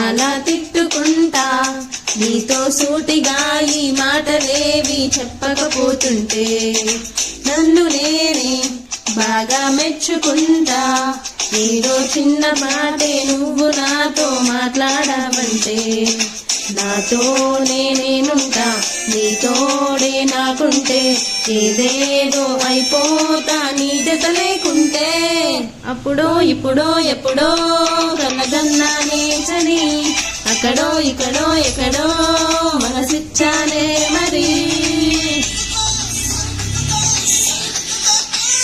చాలా తిట్టుకుంటా నీతో సూటిగా ఈ మాటలేవి చెప్పకపోతుంటే నన్ను నేనే బాగా మెచ్చుకుంటా ఏదో చిన్న మాటే నువ్వు నాతో మాట్లాడవంటే నాతో నేనుంటా నీతోడే నాకుంటే ఏదేదో అయిపోతా నీ జత లేకుంటే అప్పుడో ఇప్పుడో ఎప్పుడో కన్నగన్నానే చని అక్కడో ఇక్కడో ఎక్కడో మనసిచ్చానే